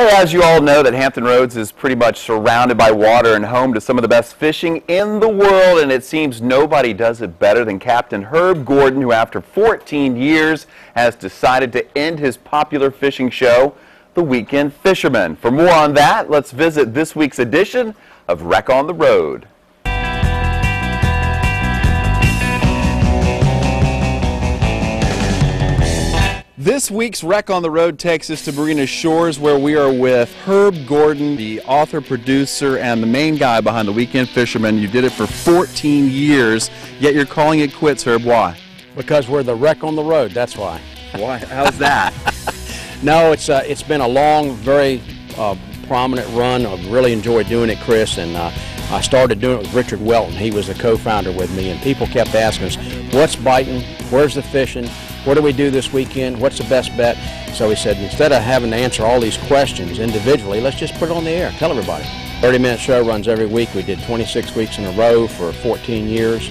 Well, as you all know, that Hampton Roads is pretty much surrounded by water and home to some of the best fishing in the world, and it seems nobody does it better than Captain Herb Gordon, who after 14 years has decided to end his popular fishing show, The Weekend Fisherman. For more on that, let's visit this week's edition of Reck on the Road. This week's Reck on the Road takes us to Marina Shores, where we are with Herb Gordon, the author, producer, and the main guy behind The Weekend Fisherman. You did it for 14 years, yet you're calling it quits, Herb. Why? Because we're the Reck on the Road, that's why. Why? How's that? No, it's been a long, very prominent run. I've really enjoyed doing it, Chris, and I started doing it with Richard Welton. He was a co-founder with me, and people kept asking us, what's biting, where's the fishing, what do we do this weekend, what's the best bet? So he said, instead of having to answer all these questions individually, let's just put it on the air, tell everybody. 30-minute show runs every week. We did 26 weeks in a row for 14 years,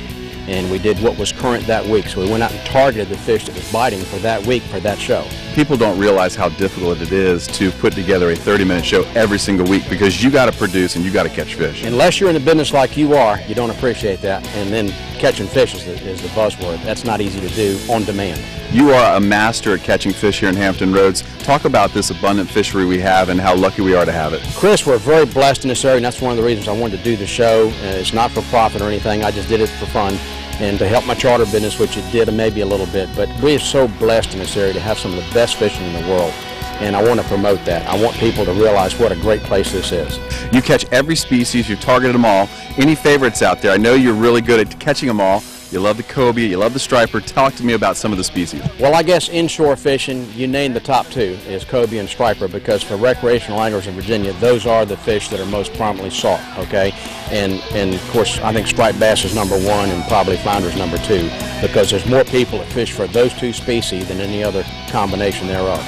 and we did what was current that week. So we went out and targeted the fish that was biting for that week for that show. People don't realize how difficult it is to put together a 30-minute show every single week, because you got to produce and you got to catch fish. Unless you're in the business like you are, you don't appreciate that. And then catching fish is the buzzword. That's not easy to do on demand. You are a master at catching fish here in Hampton Roads. Talk about this abundant fishery we have and how lucky we are to have it. Chris, we're very blessed in this area, and that's one of the reasons I wanted to do the show. It's not for profit or anything. I just did it for fun and to help my charter business, which it did maybe a little bit. But we are so blessed in this area to have some of the best fishing in the world, and I want to promote that. I want people to realize what a great place this is. You catch every species. You've targeted them all. Any favorites out there? I know you're really good at catching them all. You love the cobia, you love the striper. Talk to me about some of the species. Well, I guess inshore fishing, you name the top two, is cobia and striper, because for recreational anglers in Virginia, those are the fish that are most prominently sought, okay? And of course, I think striped bass is number one and probably flounder is number two, because there's more people that fish for those two species than any other combination thereof.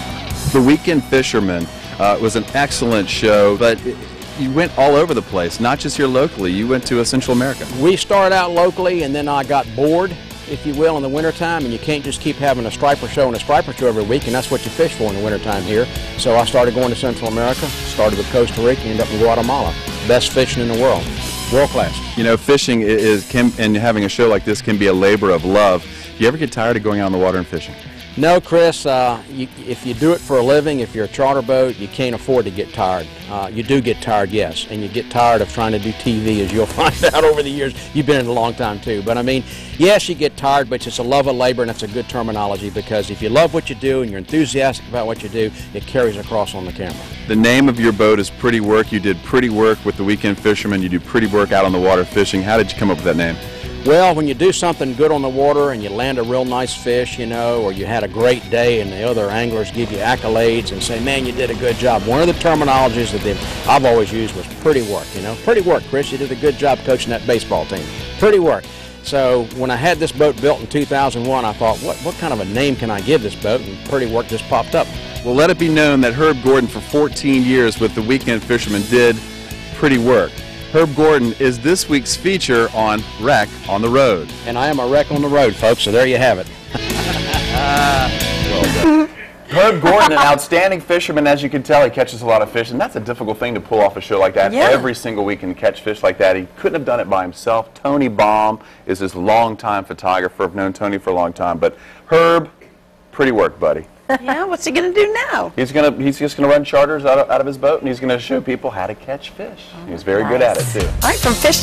The Weekend Fisherman was an excellent show, but you went all over the place, not just here locally. You went to Central America. We started out locally, and then I got bored, if you will, in the wintertime, and you can't just keep having a striper show and a striper show every week, and that's what you fish for in the wintertime here. So I started going to Central America, started with Costa Rica, ended up in Guatemala. Best fishing in the world, world class. You know, fishing and having a show like this can be a labor of love. Do you ever get tired of going out on the water and fishing? No, Chris, if you do it for a living, if you're a charter boat, you can't afford to get tired. You do get tired, yes, and you get tired of trying to do TV, as you'll find out over the years. You've been in it a long time too, but I mean, yes, you get tired, but it's a love of labor, and that's a good terminology, because if you love what you do and you're enthusiastic about what you do, it carries across on the camera. The name of your boat is Pretty Work. You did pretty work with the Weekend Fisherman. You do pretty work out on the water fishing. How did you come up with that name? Well, when you do something good on the water and you land a real nice fish, you know, or you had a great day and the other anglers give you accolades and say, man, you did a good job. One of the terminologies that I've always used was pretty work, you know. Pretty work, Chris. You did a good job coaching that baseball team. Pretty work. So when I had this boat built in 2001, I thought, what kind of a name can I give this boat? And Pretty Work just popped up. Well, let it be known that Herb Gordon, for 14 years with the Weekend Fisherman, did pretty work. Herb Gordon is this week's feature on Reck on the Road. And I am a Reck on the Road, folks, so there you have it. Well done. Herb Gordon, an outstanding fisherman. As you can tell, he catches a lot of fish, and that's a difficult thing to pull off a show like that every single week and catch fish like that. He couldn't have done it by himself. Tony Baum is his longtime photographer. I've known Tony for a long time. But Herb, pretty work, buddy. Yeah, what's he going to do now? He's just gonna run charters out of his boat, and he's gonna show people how to catch fish. He's very good at it too. All right, from fish